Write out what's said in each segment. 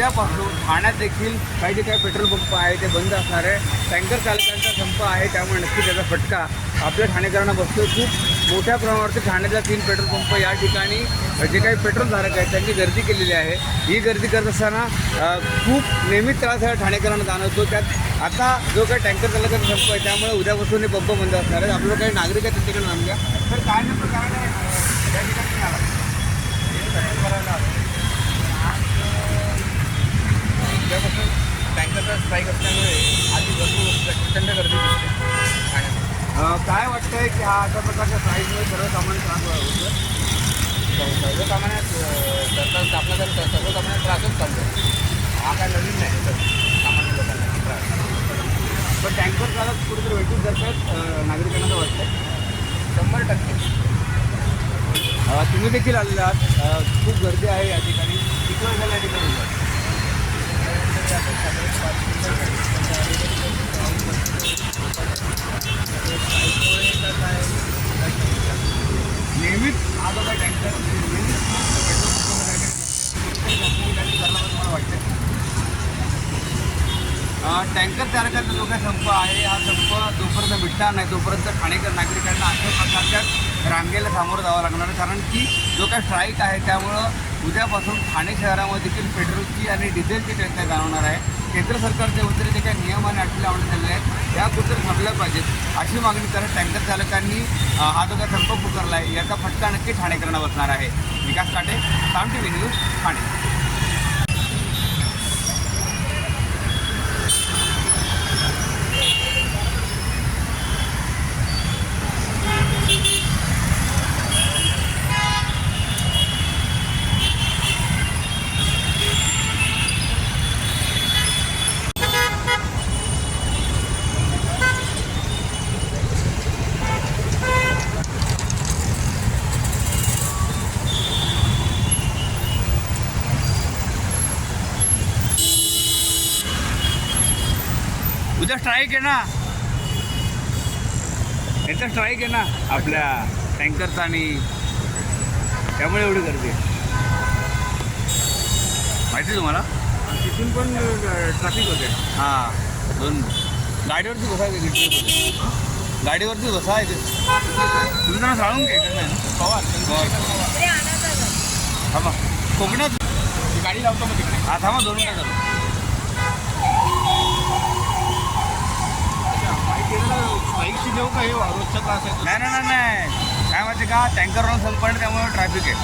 उद्यापासून ठाण्यात देखील काही जे काही पेट्रोल पंप आहे ते बंद असणार आहे. टँकर चालकांचा संप आहे, त्यामुळे नक्की त्याचा फटका आपल्या ठाणेकरांना बसतो. खूप मोठ्या प्रमाणावरती ठाण्यातल्या 3 पेट्रोल पंप या ठिकाणी जे काही पेट्रोलधारक आहेत त्यांनी गर्दी केलेली आहे. ही गर्दी करत असताना खूप नेहमीच त्रास या ठाणेकरांना जाणवतो. त्यात आता जो काही टँकर चालकांचा संप आहे त्यामुळे उद्यापासून हे पंप बंद असणार आहेत. आपल्याला काही नागरिक आहेत त्यांच्याकडे जाणून घ्या. तर काय नेमकं कारण आहे या ठिकाणी आला पेट्रोल भरायला उद्यापासून टँकरचा स्ट्राईक असल्यामुळे आधी भरपूर प्रचंड गर्दी दिसते. काय वाटतंय की हा अशा प्रकारच्या स्ट्राईकमुळे सर्वसामान्य त्रास होतो? सर्वसामान्य सरकार आपला तर सर्वसामान्य त्रासच चालतो. हा काय नवीन नाही तर सामान्य लोकांना त्रास. पण टँकर चालक कुठेतरी वेटिंग करतात नागरिकांना तर वाटतं 100%. तुम्ही देखील आलेला आहात. खूप गर्दी आहे या ठिकाणी. किती वेळ झाला या ठिकाणी? नेहमीच हा जो काय टँकर मला वाटतं टँकर चालकाचा जो काही संप आहे हा संप जोपर्यंत मिटणार नाही तोपर्यंत ठाणेकर नागरिकांना अशा प्रकारच्या रांगेला सामोरं जावं लागणार आहे. कारण की जो काय स्ट्राईक आहे त्यामुळं उद्यापासून ठाणे शहरामध्ये देखील पेट्रोलची आणि डिझेलची टंचाई जाणवणार आहे. केंद्र सरकारच्या वतीने जे काही नियम आणि अटी लावण्यात आलेले आहेत त्या कुठेतरी थांबल्या पाहिजेत अशी मागणी करत टँकर चालकांनी हा जो काही संप पुकारला आहे याचा फटका नक्की ठाणेकरांना बसणार आहे. विकास काटे, साम TV न्यूज, ठाणे. उद्या स्ट्राईक आहे ना, याचा स्ट्राईक आहे ना आपल्या टँकरचा आणि त्यामुळे एवढी गर्दी आहे. माहिती तुम्हाला तिथून पण ट्रॅफिक होते. हां, 2 गाडीवरती बसायचे. गाडीवरती बसायचे. तुम्ही त्यांना सांगून घे पवार थांबा कोकणात गाडी लावतो मग तिकडे. हां थांबा 2 मिनिटं झालं. बाईकची देऊ का हे रोजचा त्रास आहे? नाही काय माहिती का टँकर रन संपलं त्यामुळे ट्रॅफिक आहे.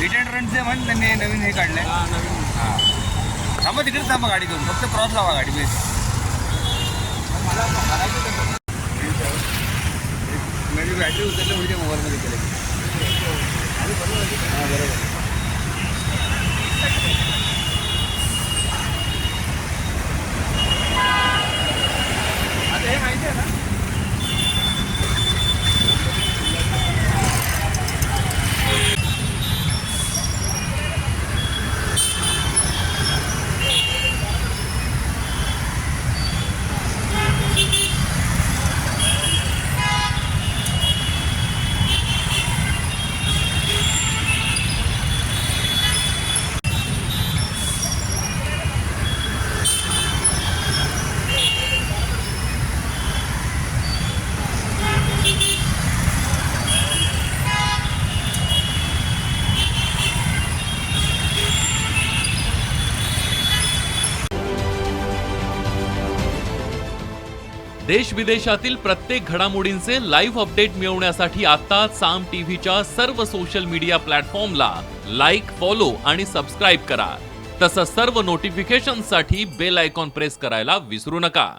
हिट अँड रनचे म्हणून त्यांनी नवीन हे काढलं आहे. हां थांबा तिकडेच थांबा गाडी घेऊन फक्त क्रॉस लावा गाडी प्लीज. मला माझी बॅटरी उतरली म्हणजे मोबाईलमध्ये केले. हां बरोबर. आता हे माहिती आहे ना देश विदेशातील प्रत्येक घडामोडींचे लाईव्ह अपडेट मिळवण्यासाठी आता साम टीव्हीच्या सर्व सोशल मीडिया प्लॅटफॉर्मला लाईक, फॉलो आणि सबस्क्राईब करा. तसंच सर्व नोटिफिकेशनसाठी बेल आयकॉन प्रेस करायला विसरू नका.